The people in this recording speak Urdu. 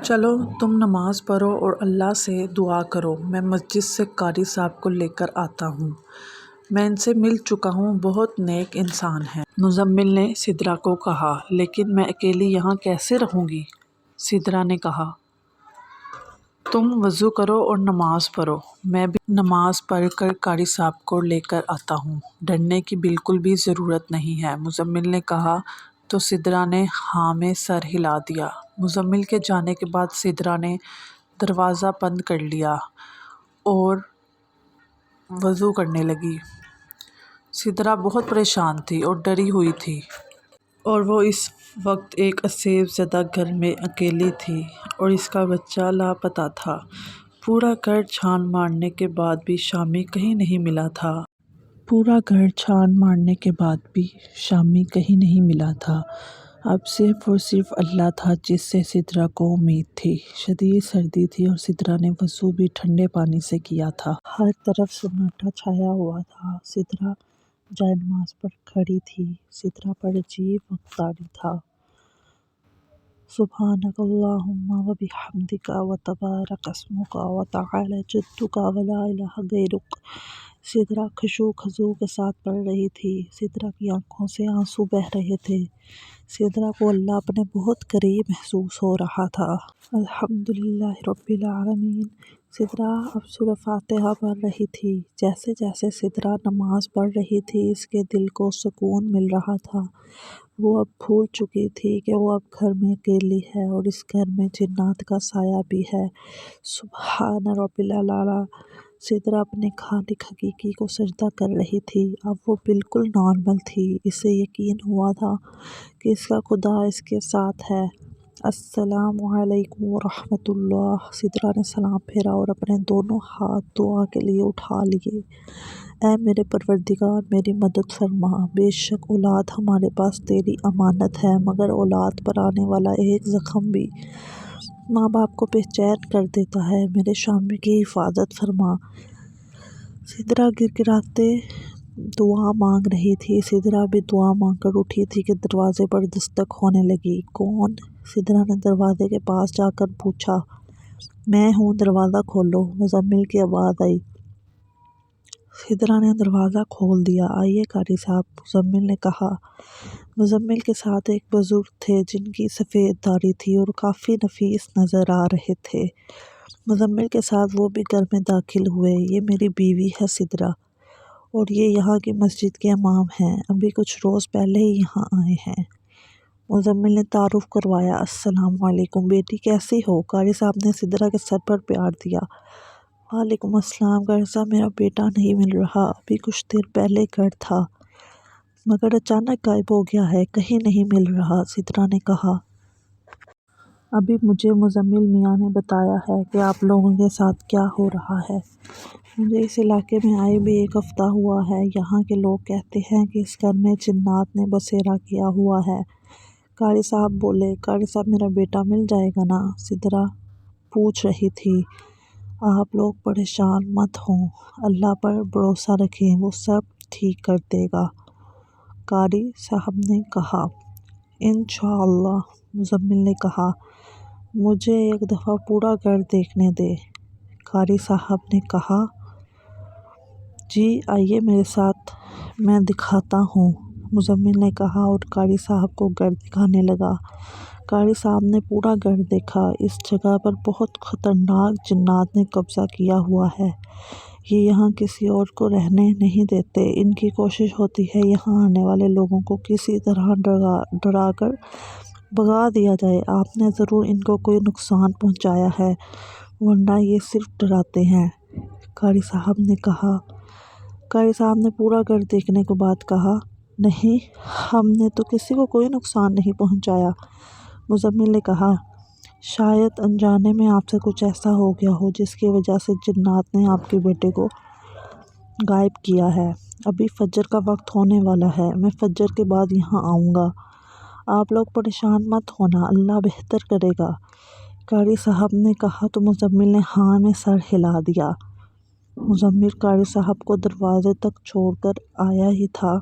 چلو تم نماز پڑھو اور اللہ سے دعا کرو، میں مسجد سے قاری صاحب کو لے کر آتا ہوں۔ میں ان سے مل چکا ہوں، بہت نیک انسان ہیں۔ مزمل نے سدرا کو کہا، لیکن میں اکیلی یہاں کیسے رہوں گی؟ سدرا نے کہا، تم وضو کرو اور نماز پڑھو، میں بھی نماز پڑھ کر قاری صاحب کو لے کر آتا ہوں۔ ڈرنے کی بالکل بھی ضرورت نہیں ہے، مزمل نے کہا تو سدرا نے ہاں میں سر ہلا دیا۔ مزمل کے جانے کے بعد سدرا نے دروازہ بند کر لیا اور وضو کرنے لگی۔ سدرا بہت پریشان تھی اور ڈری ہوئی تھی، اور وہ اس وقت ایک اسیب زدہ گھر میں اکیلی تھی اور اس کا بچہ لاپتہ تھا۔ پورا گھر چھان مارنے کے بعد بھی شامی کہیں نہیں ملا تھا۔ اب صرف اور صرف اللہ تھا جس سے سدرا کو امید تھی۔ شدید سردی تھی اور سدرا نے وضو بھی ٹھنڈے پانی سے کیا تھا۔ ہر طرف سناٹا چھایا ہوا تھا۔ سدرا جائے نماز پر کھڑی تھی۔ سدرا پر عجیب وقت طاری تھا۔ سبحانک اللہم و بحمدک و تبارک اسمک و تعالی جدک و لا الہ غیرک۔ سدرا خشوع و خضوع کے ساتھ پڑھ رہی تھی۔ سدرا کی آنکھوں سے آنسو بہہ رہے تھے۔ سدرا کو اللہ اپنے بہت قریب محسوس ہو رہا تھا۔ الحمدللہ رب العالمین۔ سدرا اب سورۃ فاتحہ پڑھ رہی تھی۔ جیسے جیسے سدرا نماز پڑھ رہی تھی اس کے دل کو سکون مل رہا تھا۔ وہ اب بھول چکی تھی کہ وہ اب گھر میں اکیلی ہے اور اس گھر میں جنات کا سایہ بھی ہے۔ سبحان رب الاعلیٰ۔ سدرا اپنے خالق حقیقی کو سجدہ کر رہی تھی۔ اب وہ بالکل نارمل تھی۔ اسے یقین ہوا تھا کہ اس کا خدا اس کے ساتھ ہے۔ السلام علیکم ورحمۃ اللہ۔ سدرا نے سلام پھیرا اور اپنے دونوں ہاتھ دعا کے لیے اٹھا لیے۔ اے میرے پروردگار، میری مدد فرما۔ بے شک اولاد ہمارے پاس تیری امانت ہے، مگر اولاد پر آنے والا ایک زخم بھی ماں باپ کو بے چین کر دیتا ہے۔ میرے شامی کی حفاظت فرما۔ سدرا گڑگڑاتے دعا مانگ رہی تھی۔ سدرا بھی دعا مانگ کر اٹھی تھی کہ دروازے پر دستک ہونے لگی۔ کون؟ سدرا نے دروازے کے پاس جا کر پوچھا۔ میں ہوں، دروازہ کھولو، مزمل کی آواز آئی۔ سدرا نے دروازہ کھول دیا۔ آئیے قاری صاحب، مزمل نے کہا۔ مزمل کے ساتھ ایک بزرگ تھے جن کی سفید داڑھی تھی اور کافی نفیس نظر آ رہے تھے۔ مزمل کے ساتھ وہ بھی گھر میں داخل ہوئے۔ یہ میری بیوی ہے سدرا، اور یہ یہاں کی مسجد کے امام ہیں، ابھی کچھ روز پہلے ہی یہاں آئے ہیں۔ مزمل نے تعارف کروایا۔ السلام علیکم بیٹی، کیسی ہو؟ قاری صاحب نے سدرا کے سر پر پیار دیا۔ وعلیکم السلام قاری صاحب، میرا بیٹا نہیں مل رہا، ابھی کچھ دیر پہلے گھر تھا مگر اچانک غائب ہو گیا ہے، کہیں نہیں مل رہا، سدرا نے کہا۔ ابھی مجھے مزمل میاں نے بتایا ہے کہ آپ لوگوں کے ساتھ کیا ہو رہا ہے۔ مجھے اس علاقے میں آئے بھی ایک ہفتہ ہوا ہے۔ یہاں کے لوگ کہتے ہیں کہ اس گھر میں جنات نے بسیرا کیا ہوا ہے۔ قاری صاحب بولے۔ قاری صاحب، میرا بیٹا مل جائے گا نا؟ سدرا پوچھ رہی تھی۔ آپ لوگ پریشان مت ہوں، اللہ پر بھروسہ رکھیں، وہ سب ٹھیک کر دے گا، قاری صاحب نے کہا۔ انشاءاللہ، مزمل نے کہا۔ مجھے ایک دفعہ پورا گھر دیکھنے دے، قاری صاحب نے کہا۔ جی آئیے میرے ساتھ، میں دکھاتا ہوں، مزمل نے کہا اور قاری صاحب کو گھر دکھانے لگا۔ قاری صاحب نے پورا گھر دیکھا۔ اس جگہ پر بہت خطرناک جنات نے قبضہ کیا ہوا ہے۔ یہ یہاں کسی اور کو رہنے نہیں دیتے۔ ان کی کوشش ہوتی ہے یہاں آنے والے لوگوں کو کسی طرح ڈرا کر بھگا دیا جائے۔ آپ نے ضرور ان کو کوئی نقصان پہنچایا ہے، ورنہ یہ صرف ڈراتے ہیں، قاری صاحب نے کہا۔ قاری صاحب نے پورا گھر دیکھنے کے بعد کہا، نہیں، ہم نے تو کسی کو کوئی نقصان نہیں پہنچایا۔ مزمل نے کہا، شاید انجانے میں آپ سے کچھ ایسا ہو گیا ہو جس کی وجہ سے جنات نے آپ کے بیٹے کو غائب کیا ہے۔ ابھی فجر کا وقت ہونے والا ہے، میں فجر کے بعد یہاں آؤں گا، آپ لوگ پریشان مت ہونا، اللہ بہتر کرے گا، قاری صاحب نے کہا تو مزمل نے ہاں میں سر ہلا دیا۔ مزمل قاری صاحب کو دروازے تک چھوڑ کر آیا ہی تھا